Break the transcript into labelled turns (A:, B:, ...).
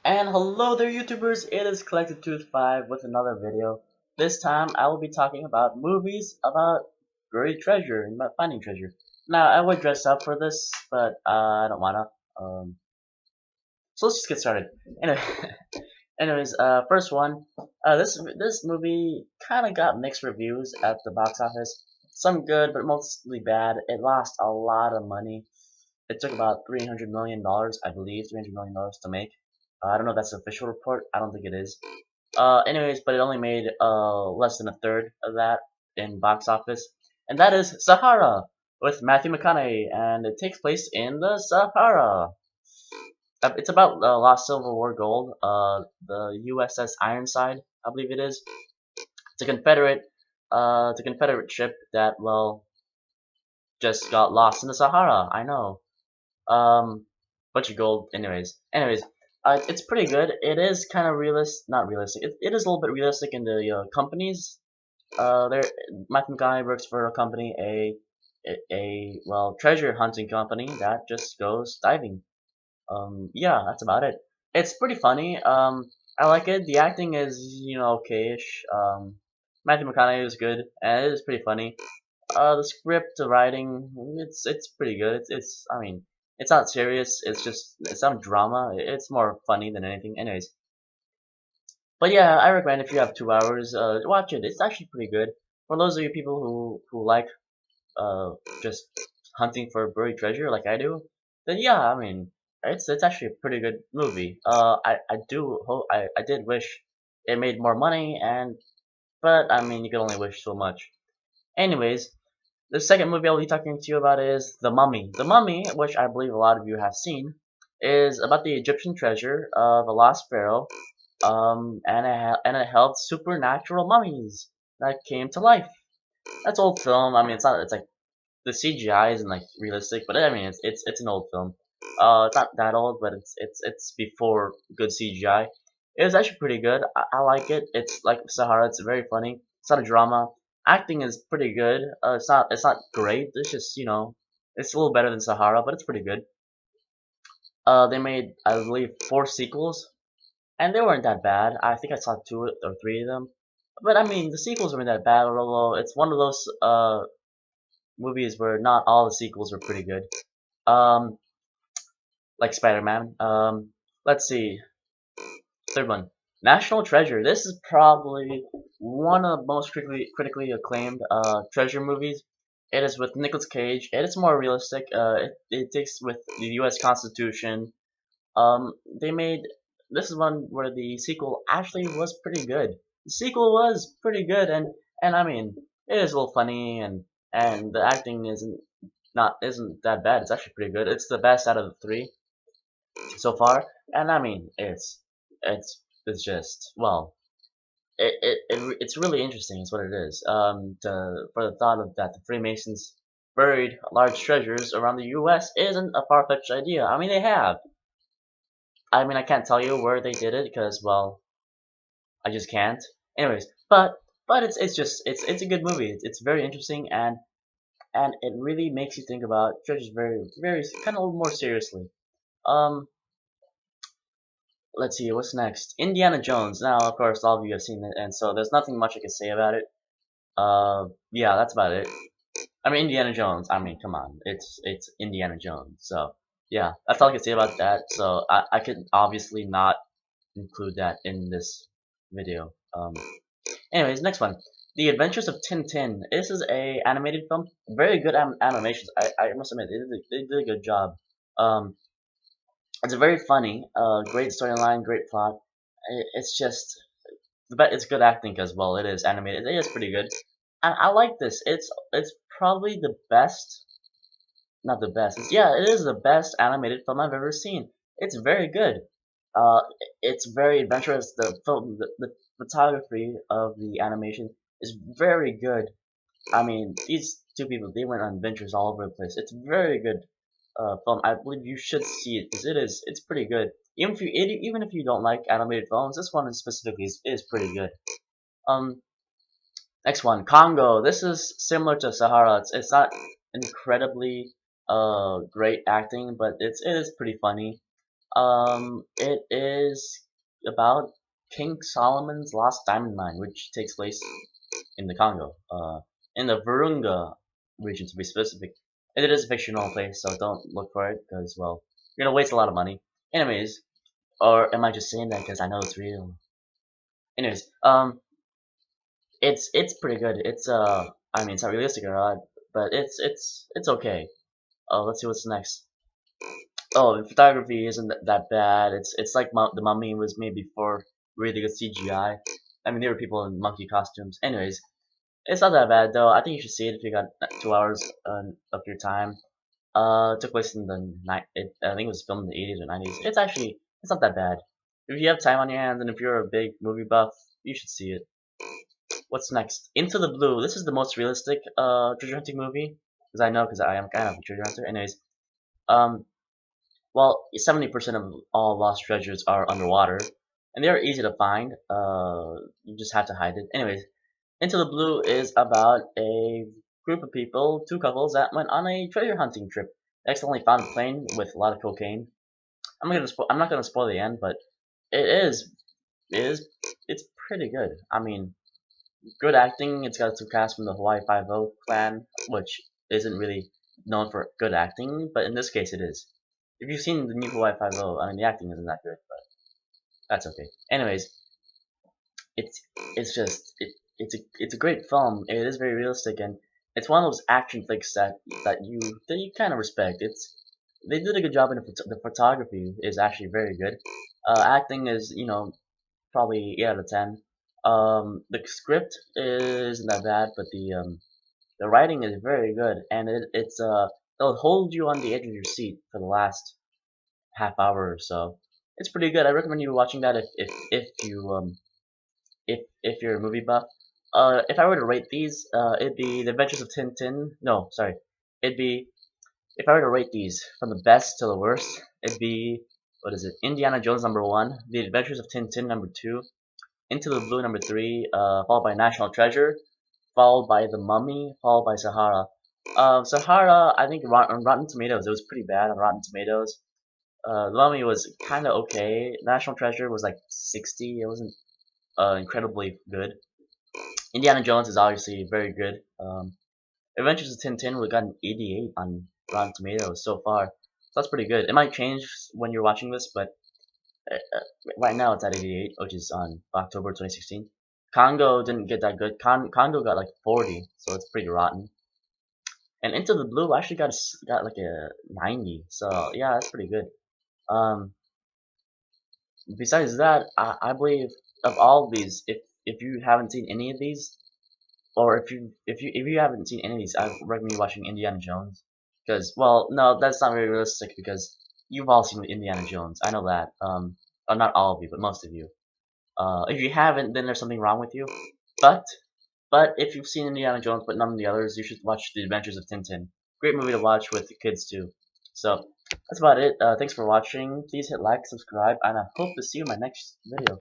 A: And hello there YouTubers, it is Collected Tooth 5 with another video. This time I will be talking about movies about buried treasure and about finding treasure. Now I would dress up for this, but I don't wanna. So let's just get started. Anyway, first one. This movie kind of got mixed reviews at the box office. Some good, but mostly bad. It lost a lot of money. It took about $300 million, I believe, $300 million to make. I don't know if that's the official report. I don't think it is. Anyways, but it only made less than a third of that in box office, and that is Sahara with Matthew McConaughey, and it takes place in the Sahara. It's about lost Civil War gold. The USS Ironside, I believe it is. It's a Confederate ship that just got lost in the Sahara. I know. Bunch of gold. Anyways, it's pretty good. It is kind of not realistic. It is a little bit realistic in the companies. There, Matthew McConaughey works for a company, treasure hunting company that just goes diving. Yeah, that's about it. It's pretty funny. I like it. The acting is, okay-ish. Matthew McConaughey is good, and it is pretty funny. The script, the writing, it's pretty good. I mean, it's not serious. It's not drama. It's more funny than anything. Anyways, but yeah, I recommend if you have 2 hours, watch it. It's actually pretty good for those of you people who like just hunting for buried treasure like I do. Then yeah, I mean, it's actually a pretty good movie. I did wish it made more money, but I mean, you can only wish so much. Anyways, the second movie I'll be talking to you about is The Mummy. The Mummy, which I believe a lot of you have seen, is about the Egyptian treasure of a lost pharaoh, and it held supernatural mummies that came to life. That's old film. I mean, it's not. It's like the CGI isn't like realistic, but I mean, it's an old film. It's not that old, but it's before good CGI. It was actually pretty good. I like it. It's like Sahara. It's very funny. It's not a drama. Acting is pretty good. It's not great. It's just it's a little better than Sahara, but it's pretty good. They made I believe 4 sequels, and they weren't that bad. I think I saw 2 or 3 of them. But I mean, the sequels weren't that bad. Although it's one of those movies where not all the sequels were pretty good. Um, like Spider-Man. Let's see. Third one, National Treasure. This is probably one of the most critically acclaimed treasure movies. It is with Nicolas Cage. It is more realistic. It takes with the U.S. Constitution. They made this is one where the sequel actually was pretty good. The sequel was pretty good, and I mean it is a little funny, and the acting isn't that bad. It's actually pretty good. It's the best out of the 3 so far, and I mean it's just it's really interesting. Is what it is. For the thought of that the Freemasons buried large treasures around the U.S. isn't a far-fetched idea. I mean they have. I mean I can't tell you where they did it because I just can't. Anyways, but it's a good movie. It's very interesting and it really makes you think about treasures very kind of a little more seriously. Um, let's see, what's next? Indiana Jones. Now, of course, all of you have seen it, and so there's nothing much I can say about it. Yeah, that's about it. I mean, Indiana Jones. I mean, come on, it's Indiana Jones. So yeah, that's all I can say about that. So I could obviously not include that in this video. Anyways, next one. The Adventures of Tintin. This is a animated film. Very good animations. I must admit, they did a good job. Um, it's very funny, great storyline, great plot. It's just, it's good acting as well. It is animated. It is pretty good, and I like this. It's probably the best, not the best. Yeah, it is the best animated film I've ever seen. It's very good. Uh, it's very adventurous. The photography of the animation is very good. I mean, these two people, they went on adventures all over the place. It's very good film. I believe you should see it because it's pretty good. Even if you don't like animated films, this one specifically is pretty good. Um, Next one, Congo. This is similar to Sahara. It's not incredibly great acting, but it is pretty funny. It is about King Solomon's lost diamond mine, which takes place in the Congo, in the Virunga region to be specific. And it is a fictional place, so don't look for it because, well, you're gonna waste a lot of money. Anyways, or am I just saying that because I know it's real? Anyways, it's pretty good. I mean, it's not realistic or not, but it's okay. Let's see what's next. Oh, the photography isn't that bad. It's like the Mummy was made before really good CGI. I mean, there were people in monkey costumes. Anyways, it's not that bad though. I think you should see it if you got 2 hours of your time. It took place in the night. I think it was filmed in the 80s or 90s. It's not that bad. If you have time on your hands and if you're a big movie buff, you should see it. What's next? Into the Blue. This is the most realistic treasure hunting movie because I know because I am kind of a treasure hunter. Anyways, um, well, 70% of all lost treasures are underwater, and they are easy to find. You just have to hide it. Anyways, Into the Blue is about a group of people, two couples that went on a treasure hunting trip. They accidentally found a plane with a lot of cocaine. I'm not gonna spoil the end, but it is it is it's pretty good. I mean, good acting. It's got two cast from the Hawaii Five-O clan, which isn't really known for good acting, but in this case it is. If you've seen the new Hawaii Five-O, I mean the acting isn't that good, but that's okay. Anyways, it's it's a great film. It is very realistic, and it's one of those action flicks that you kind of respect. They did a good job in the photography is actually very good. Acting is probably 8 out of 10. The script isn't that bad, but the writing is very good, and it'll hold you on the edge of your seat for the last half hour or so. It's pretty good. I recommend you watching that if you're a movie buff. If I were to rate these, it'd be The Adventures of Tintin. No, sorry, it'd be if I were to rate these from the best to the worst, it'd be what is it? Indiana Jones number one, The Adventures of Tintin number two, Into the Blue number three, followed by National Treasure, followed by The Mummy, followed by Sahara. Sahara, I think on Rotten Tomatoes, it was pretty bad on Rotten Tomatoes. The Mummy was kind of okay. National Treasure was like 60. It wasn't incredibly good. Indiana Jones is obviously very good. Adventures of Tintin we got an 88 on Rotten Tomatoes so far. So that's pretty good. It might change when you're watching this, but right now it's at 88, which is on October 2016. Congo didn't get that good. Congo got like 40, so it's pretty rotten. And Into the Blue actually got like a 90, so yeah, that's pretty good. Um, Besides that, I believe of all of these, if you haven't seen any of these, or if you haven't seen any of these, I recommend you watching Indiana Jones. Because, well, no, that's not very realistic because you've all seen Indiana Jones. I know that. Not all of you, but most of you. If you haven't, then there's something wrong with you. But but if you've seen Indiana Jones but none of the others, you should watch The Adventures of Tintin. Great movie to watch with the kids too. So that's about it. Thanks for watching. Please hit like, subscribe, and I hope to see you in my next video.